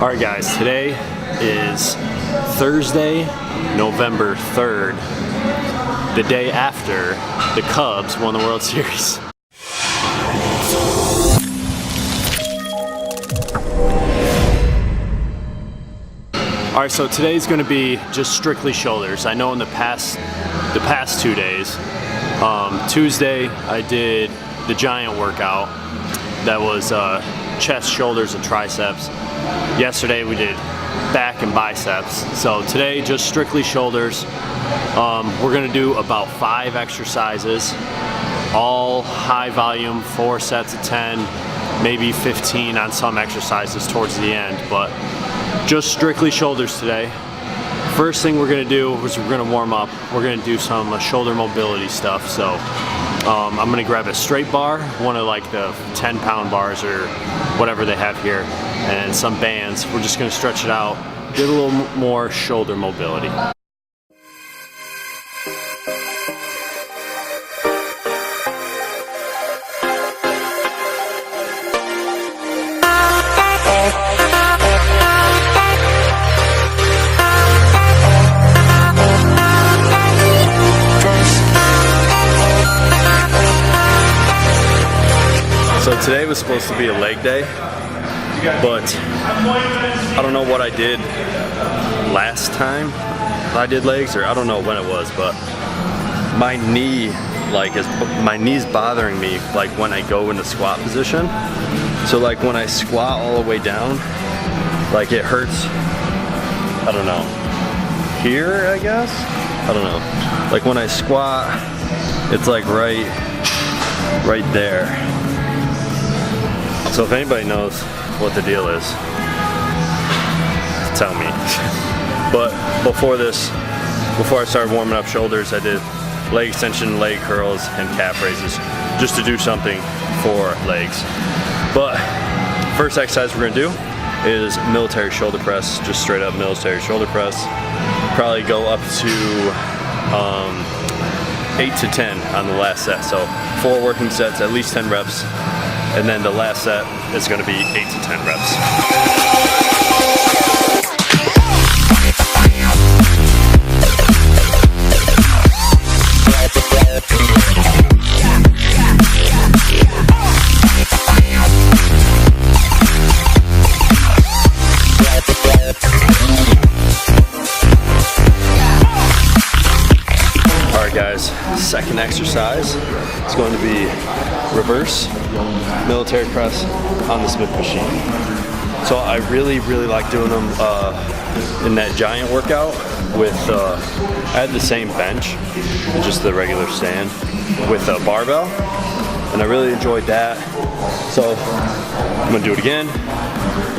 Alright guys, today is Thursday, November 3rd, the day after the Cubs won the World Series. Alright, so today's going to be just strictly shoulders. I know in the past 2 days, Tuesday I did the giant workout that was chest, shoulders, and triceps. Yesterday we did back and biceps. So today just strictly shoulders. We're gonna do about 5 exercises, all high volume, 4 sets of 10, maybe 15 on some exercises towards the end, but just strictly shoulders today. First thing we're gonna do is we're gonna warm up. We're gonna do some shoulder mobility stuff. So I'm gonna grab a straight bar, one of like the 10-pound bars or whatever they have here, and some bands. We're just gonna stretch it out, get a little more shoulder mobility. So today was supposed to be a leg day, but I don't know what I did last time I did legs, or I don't know when it was, but my knee, my knee's bothering me like when I go into squat position. So like when I squat all the way down, like it hurts, I don't know, here I guess? I don't know. Like when I squat, it's like right there. So if anybody knows what the deal is, tell me. But before I started warming up shoulders, I did leg extension, leg curls, and calf raises, just to do something for legs. But first exercise we're gonna do is military shoulder press, just straight up military shoulder press. Probably go up to 8 to 10 on the last set. So 4 working sets, at least 10 reps. And then the last set is going to be 8 to 10 reps. Alright guys, second exercise is going to be reverse military press on the Smith machine. So I really like doing them in that giant workout with, I had the same bench, just the regular stand with a barbell, and I really enjoyed that. So I'm gonna do it again.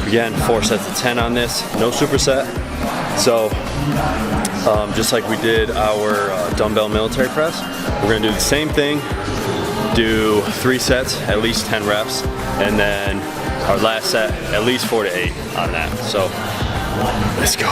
Again, 4 sets of 10 on this, no superset. So just like we did our dumbbell military press, we're gonna do the same thing. Do 3 sets, at least 10 reps, and then our last set, at least 4 to 8 on that. So let's go.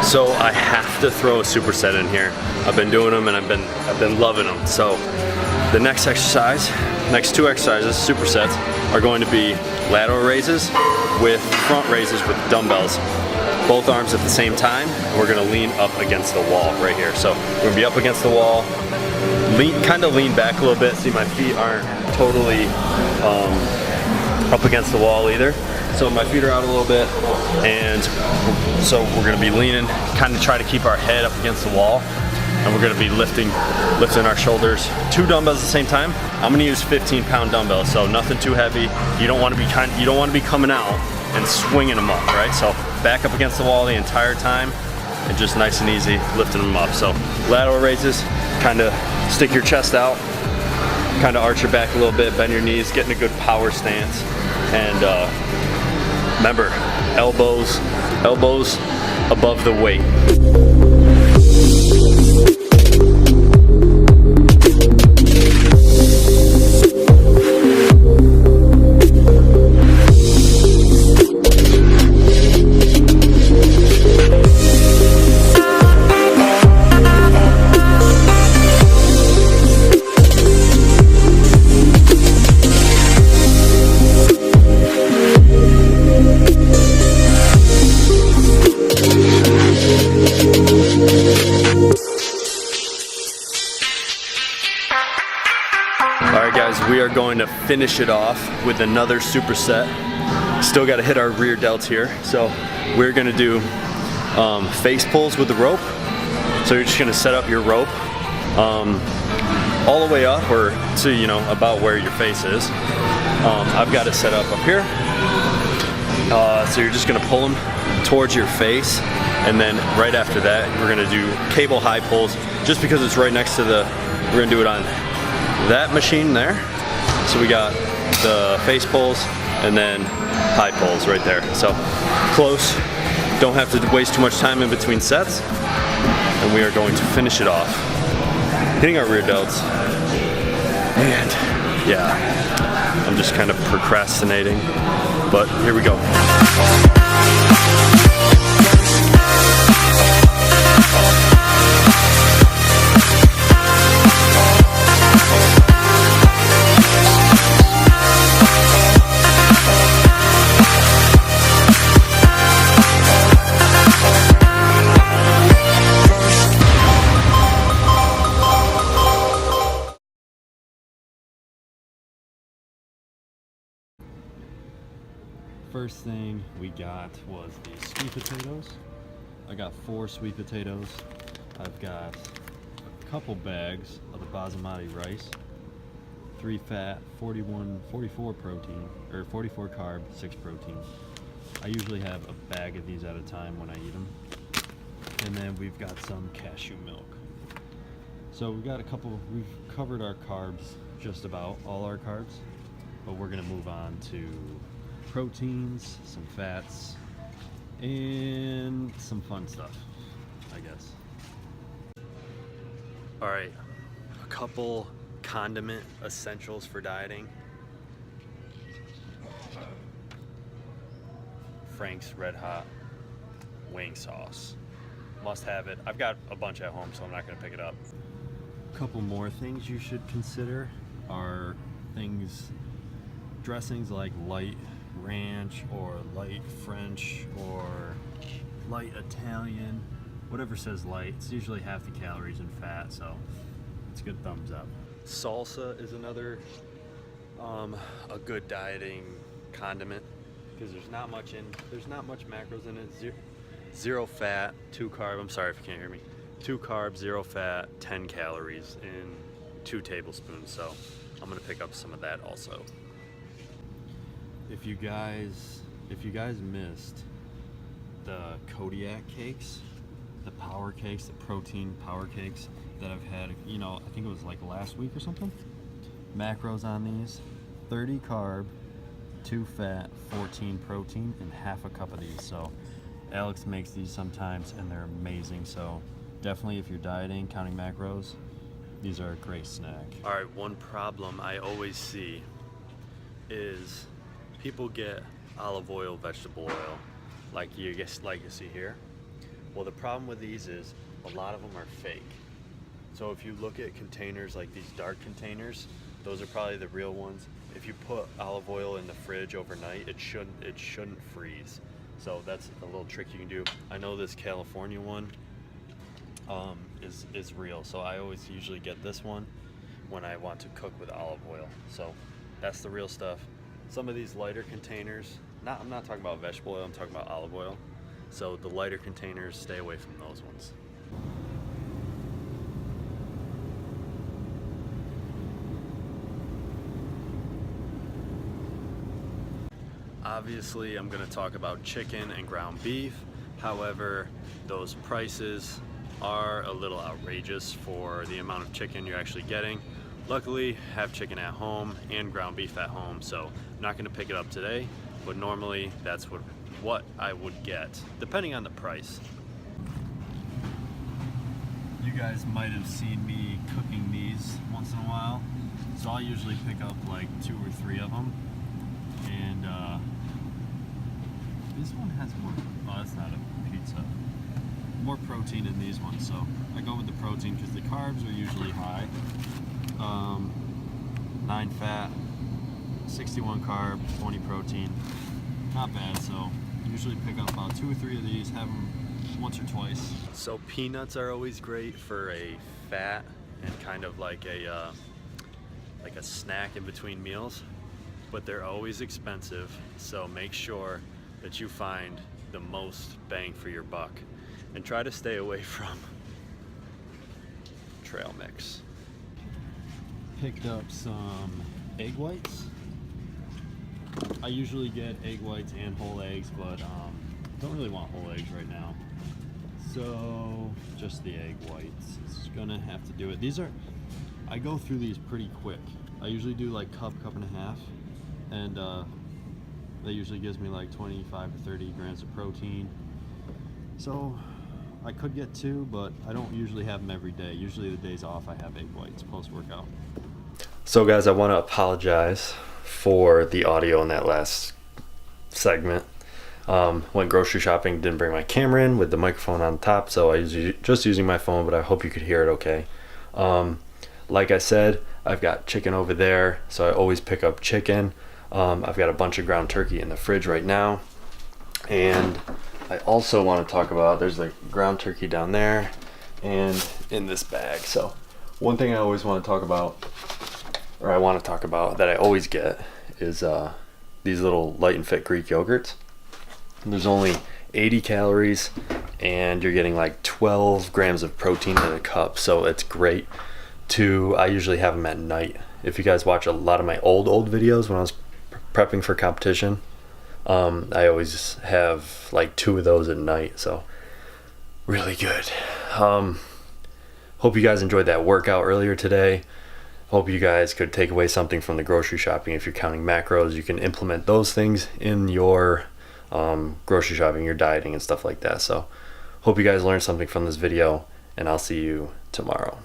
So I have to throw a superset in here. I've been doing them and I've been loving them. So the next exercise, next 2 exercises, supersets, are going to be lateral raises with front raises with dumbbells, both arms at the same time. And we're gonna lean up against the wall right here. So we're gonna be up against the wall, kind of lean back a little bit. See, my feet aren't totally up against the wall either. So my feet are out a little bit, and so we're gonna be leaning, kind of try to keep our head up against the wall, and we're gonna be lifting our shoulders. 2 dumbbells at the same time. I'm gonna use 15-pound dumbbells, so nothing too heavy. You don't want to be coming out and swinging them up, right? So back up against the wall the entire time, and just nice and easy lifting them up. So lateral raises, kind of stick your chest out, kind of arch your back a little bit, bend your knees, get in a good power stance, and remember, elbows above the weight. finish it off with another superset. Still got to hit our rear delts here. So we're gonna do face pulls with the rope. So you're just gonna set up your rope all the way up, or to, you know, about where your face is. I've got it set up here. So you're just gonna pull them towards your face, and then right after that, we're gonna do cable high pulls, just because it's right next to the, we're gonna do it on that machine there. So we got the face pulls and then high pulls right there. So close, don't have to waste too much time in between sets, and we are going to finish it off, hitting our rear delts. And yeah, I'm just kind of procrastinating, but here we go. First thing we got was the sweet potatoes. I got 4 sweet potatoes. I've got a couple bags of the basmati rice, 3 fat, 44 protein, or 44 carb, 6 protein. I usually have a bag of these at a time when I eat them. And then we've got some cashew milk. So we've got we've covered our carbs, just about all our carbs, but we're gonna move on to proteins, some fats, and some fun stuff, I guess. All right, a couple condiment essentials for dieting. Frank's Red Hot wing sauce. Must have it. I've got a bunch at home, so I'm not gonna pick it up. A couple more things you should consider are dressings like light ranch or light French or light Italian, whatever says light. It's usually half the calories and fat, so it's a good thumbs up. Salsa is another a good dieting condiment, because there's not much macros in it. Zero fat, 2 carb. I'm sorry if you can't hear me. 2 carbs, 0 fat, 10 calories in 2 tablespoons. So I'm gonna pick up some of that also. If you guys missed the Kodiak cakes, the power cakes, the protein power cakes that I've had, you know, I think it was like last week or something. Macros on these: 30 carb, 2 fat, 14 protein, and half a cup of these. So Alex makes these sometimes, and they're amazing. So definitely, if you're dieting, counting macros, these are a great snack. All right, one problem I always see is people get olive oil, vegetable oil, like you see here. Well, the problem with these is a lot of them are fake. So if you look at containers like these dark containers, those are probably the real ones. If you put olive oil in the fridge overnight, it shouldn't freeze. So that's a little trick you can do. I know this California one is real, so I always usually get this one when I want to cook with olive oil. So that's the real stuff. Some of these lighter containers, I'm not talking about vegetable oil, I'm talking about olive oil. So the lighter containers, stay away from those ones. Obviously, I'm going to talk about chicken and ground beef. However, those prices are a little outrageous for the amount of chicken you're actually getting. Luckily, I have chicken at home and ground beef at home, so I'm not going to pick it up today, but normally that's what I would get, depending on the price. You guys might have seen me cooking these once in a while, so I'll usually pick up like 2 or 3 of them. And this one has more, oh, that's not a pizza. More protein in these ones, so I go with the protein because the carbs are usually high. 9 fat, 61 carb, 20 protein. Not bad, so usually pick up about 2 or 3 of these, have them once or twice. So peanuts are always great for a fat and kind of like a snack in between meals. but they're always expensive, so make sure that you find the most bang for your buck and try to stay away from trail mix. Picked up some egg whites. I usually get egg whites and whole eggs, but don't really want whole eggs right now. So just the egg whites. It's gonna have to do it. I go through these pretty quick. I usually do like cup and a half, and that usually gives me like 25 to 30 grams of protein. So I could get 2, but I don't usually have them every day. Usually the days off I have egg whites post-workout. So guys, I want to apologize for the audio in that last segment. Went grocery shopping, didn't bring my camera in with the microphone on top, so I was just using my phone, but I hope you could hear it okay. Like I said, I've got chicken over there, so I always pick up chicken. I've got a bunch of ground turkey in the fridge right now, and I also want to talk about, there's the ground turkey down there and in this bag. So one thing I always want to talk about, or I want to talk about that I always get, is these little Light and Fit Greek yogurts. There's only 80 calories and you're getting like 12 grams of protein in a cup, so it's great to, I usually have them at night. If you guys watch a lot of my old videos when I was prepping for competition, I always have like 2 of those at night, so really good. Hope you guys enjoyed that workout earlier today. Hope you guys could take away something from the grocery shopping. If you're counting macros, you can implement those things in your grocery shopping, your dieting and stuff like that. So hope you guys learned something from this video, and I'll see you tomorrow.